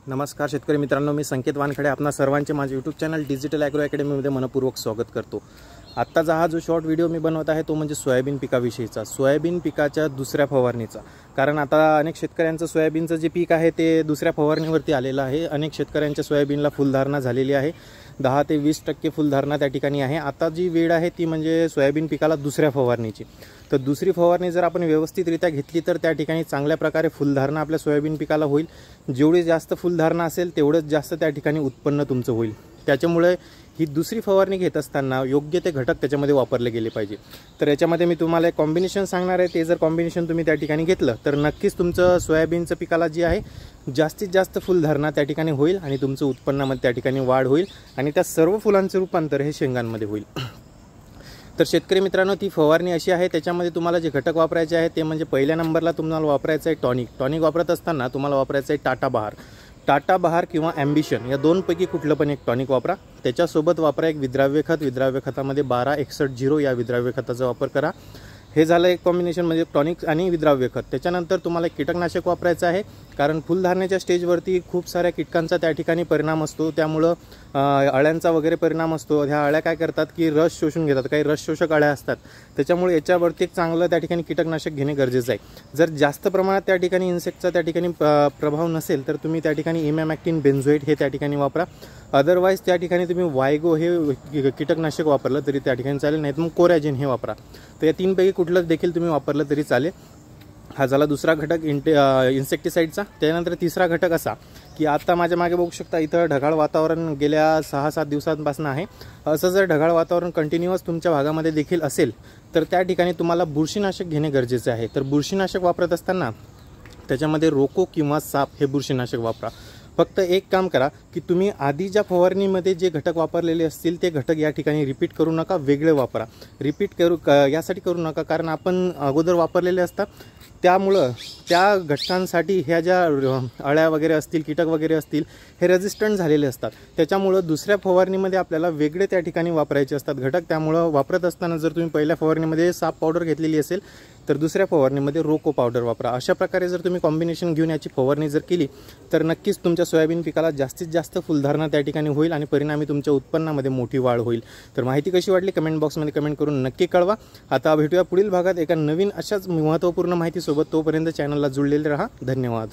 नमस्कार शेतकरी मित्रांनो, मी संकेत वानखडे आपणा सर्वांचे माझे यूट्यूब चॅनल डिजिटल ॲग्रो अकॅडमीमध्ये मनपूर्वक स्वागत करतो। आत्ताचा हा जो शॉर्ट व्हिडिओ मी बनवत आहे तो म्हणजे सोयाबीन पिकाविषयीचा, सोयाबीन पिकाच्या दुसऱ्या फवारणीचा। कारण आता अनेक शेतकऱ्यांचं सोयाबीनचं जे पीक आहे ते दुसऱ्या फवारणीवरती आलेलं आहे। अनेक शेतकऱ्यांच्या सोयाबीनला फुलधारणा झालेली आहे, 10 ते 20% फुलधारणा त्या ठिकाणी आहे। आता जी वेळ आहे ती म्हणजे सोयाबीन पिकाला दुसऱ्या फवारणीची। तर दुसरी फवारणी जर आपण व्यवस्थितरित्या घेतली तर त्या ठिकाणी चांगल्या प्रकारे फुलधारणा आपल्या सोयाबीन पिकाला होईल। जेवढी जास्त फुलधारणा असेल तेवढंच जास्त त्या ठिकाणी उत्पन्न तुमचं होईल। त्याच्यामुळे ही दुसरी फवारणी घेत असताना योग्य ते घटक त्याच्यामध्ये वापरले गेले पाहिजे। तर याच्यामध्ये मी तुम्हाला एक कॉम्बिनेशन सांगणार आहे, ते जर कॉम्बिनेशन तुम्ही त्या ठिकाणी घेतलं तर नक्कीच तुमचं सोयाबीनचं पिकाला जी आहे जास्तीत जास्त फुलधारणा त्या ठिकाणी होईल आणि तुमचं उत्पन्नामध्ये त्या ठिकाणी वाढ होईल आणि त्या सर्व फुलांचे रूपांतर हे शेंगांमध्ये होईल। तर शेतकरी मित्रांनो, ती फवारणी अशी आहे, त्याच्यामध्ये तुम्हाला जे घटक वापरायचे आहे ते म्हणजे पहिल्या नंबरला तुम्हाला वापरायचं आहे टॉनिक वापरत असताना तुम्हाला वापरायचं आहे टाटा बहार किंवा ॲम्बिशन या दोनपैकी कुठलं पण एक टॉनिक वापरा। त्याच्यासोबत वापरा एक विद्राव्य खतामध्ये 1261 या विद्राव्य खताचा वापर करा। हे झालं एक कॉम्बिनेशन म्हणजे टॉनिक आणि विद्राव्य खत। त्याच्यानंतर तुम्हाला कीटकनाशक वापरायचं आहे, कारण फुलधारणेच्या स्टेजवरती खूप साऱ्या कीटकांचा त्या ठिकाणी परिणाम असतो, त्यामुळं अळ्यांचा वगैरे परिणाम असतो। ह्या अळ्या काय करतात की रस शोषून घेतात, काही रस शोषक अळ्या असतात, त्याच्यामुळे याच्यावरती एक चांगलं त्या ठिकाणी कीटकनाशक घेणे गरजेचं आहे। जर जास्त प्रमाणात त्या ठिकाणी इन्सेक्टचा त्या ठिकाणी प्रभाव नसेल तर तुम्ही त्या ठिकाणी इमॅमॅक्टिन बेन्झोएट हे त्या ठिकाणी वापरा। अदरवाईज त्या ठिकाणी तुम्ही वायगो हे कीटकनाशक वापरलं तरी त्या ठिकाणी चालेल, नाही तर मग कोरॅजिन हे वापरा। तर या तीनपैकी कुठलं देखील तुम्ही वापरलं तरी चालेल। हा झाला दुसरा घटक इन्सेक्टिसाइडचा। त्यानंतर तिसरा घटक असा की आता माझ्या मागे बघू शकता इथं ढगाळ वातावरण गेल्या 6-7 दिवसांपासून आहे। असं जर ढगाळ वातावरण कंटिन्युअस तुमच्या भागामध्ये देखील असेल तर त्या ठिकाणी तुम्हाला बुरशीनाशक घेणे गरजेचे आहे। तर बुरशीनाशक वापरत असताना त्याच्यामध्ये रोको किंवा साप हे बुरशीनाशक वापरा। फक्त एक काम करा की तुम्ही आधी ज्या फवारणीमध्ये जे घटक वापरलेले असतील ते घटक या ठिकाणी रिपीट करू नका, वेगळे वापरा। यासाठी करू नका कारण आपण अगोदर वापरलेले असतात, त्यामुळं त्या घटकांसाठी ह्या ज्या अळ्या वगैरे असतील, कीटक वगैरे असतील, हे रेजिस्टंट झालेले असतात। त्याच्यामुळं दुसऱ्या फवारणीमध्ये आपल्याला वेगळे त्या ठिकाणी वापरायचे असतात घटक। त्यामुळं वापरत असताना जर तुम्ही पहिल्या फवारणीमध्ये साप पावडर घेतलेली असेल तर दुसऱ्या फवारणीमध्ये रोको पावडर वापरा। अशा प्रकारे जर तुम्ही कॉम्बिनेशन घेऊन याची फवारणी जर केली तर नक्कीच तुमच्या सोयाबीन पिकाला जास्तीत जास्त फुलधारणा त्या ठिकाणी होईल आणि परिणामी तुमच्या उत्पन्नामध्ये मोठी वाढ होईल। तर माहिती कशी वाटली कमेंट बॉक्समध्ये कमेंट करून नक्की कळवा। आता भेटूया पुढील भागात एका नवीन अशाच महत्त्वपूर्ण माहितीसोबत। तोपर्यंत चॅनलला जुळलेले रहा। धन्यवाद।